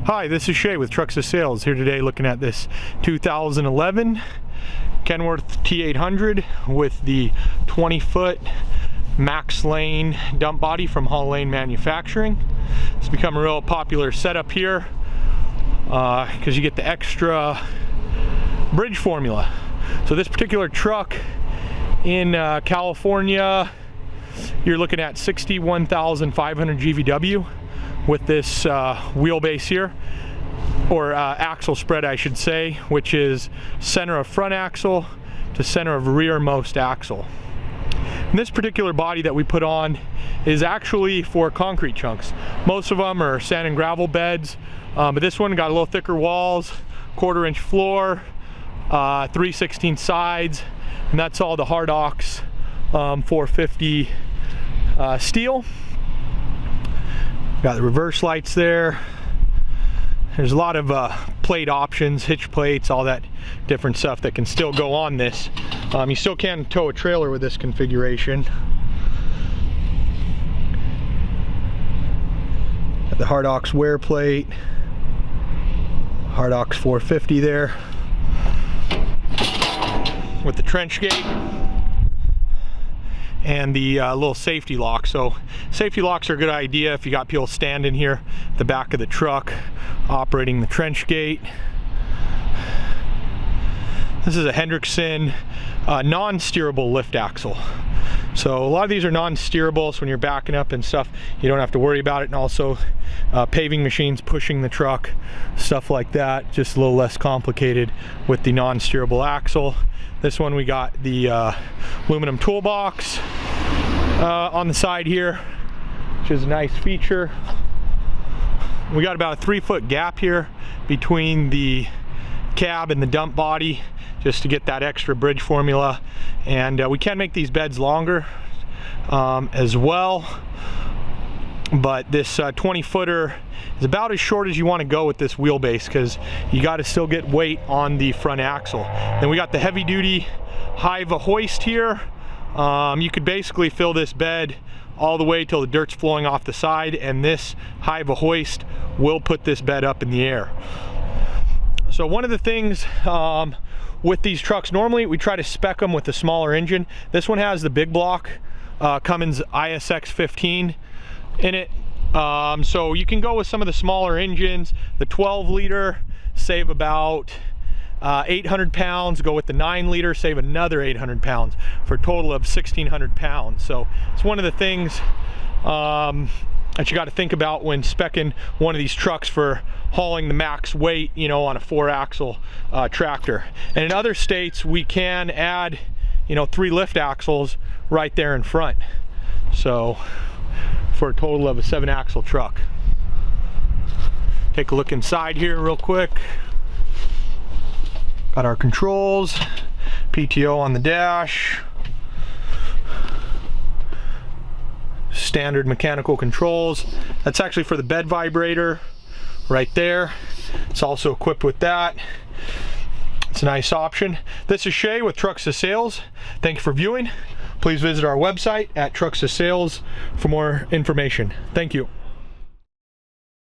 Hi, this is Shay with Trucks to Sales, here today looking at this 2011 Kenworth T800 with the 20-foot max lane dump body from Hall Lane Manufacturing. It's become a real popular setup here because you get the extra bridge formula. So this particular truck in California, you're looking at 61,500 GVW with this wheelbase here, or axle spread I should say, which is center of front axle to center of rearmost axle. And this particular body that we put on is actually for concrete chunks. Most of them are sand and gravel beds, but this one got a little thicker walls, 1/4-inch floor, 3/16 sides, and that's all the hard ox 450 steel. Got the reverse lights there. There's a lot of plate options, hitch plates, all that different stuff that can still go on this. You still can tow a trailer with this configuration. Got the hard ox wear plate, hard ox 450 there with the trench gate and the little safety lock. So safety locks are a good idea if you got people standing here at the back of the truck operating the trench gate. This is a Hendrickson non-steerable lift axle. So a lot of these are non-steerable, so when you're backing up and stuff, you don't have to worry about it. And also paving machines pushing the truck, stuff like that, just a little less complicated with the non-steerable axle. This one we got the aluminum toolbox on the side here, which is a nice feature. We got about a 3-foot gap here between the cab and the dump body, just to get that extra bridge formula. And we can make these beds longer as well, but this 20-footer is about as short as you want to go with this wheelbase, because you got to still get weight on the front axle. Then we got the heavy duty Hiva hoist here. You could basically fill this bed all the way till the dirt's flowing off the side, and this Hiva hoist will put this bed up in the air. So one of the things with these trucks, normally we try to spec them with the smaller engine. This one has the big block Cummins ISX 15 in it. So you can go with some of the smaller engines. The 12-liter save about 800 pounds. Go with the 9-liter, save another 800 pounds for a total of 1,600 pounds. So it's one of the things that you got to think about when specking one of these trucks for hauling the max weight, you know, on a 4-axle tractor. And in other states we can add, you know, 3 lift axles right there in front, so for a total of a 7-axle truck. Take a look inside here real quick. Got our controls, PTO on the dash, standard mechanical controls. That's actually for the bed vibrator right there. It's also equipped with that. It's a nice option. This is Shay with Trucks to Sales. Thank you for viewing. Please visit our website at Trucks to Sales for more information. Thank you.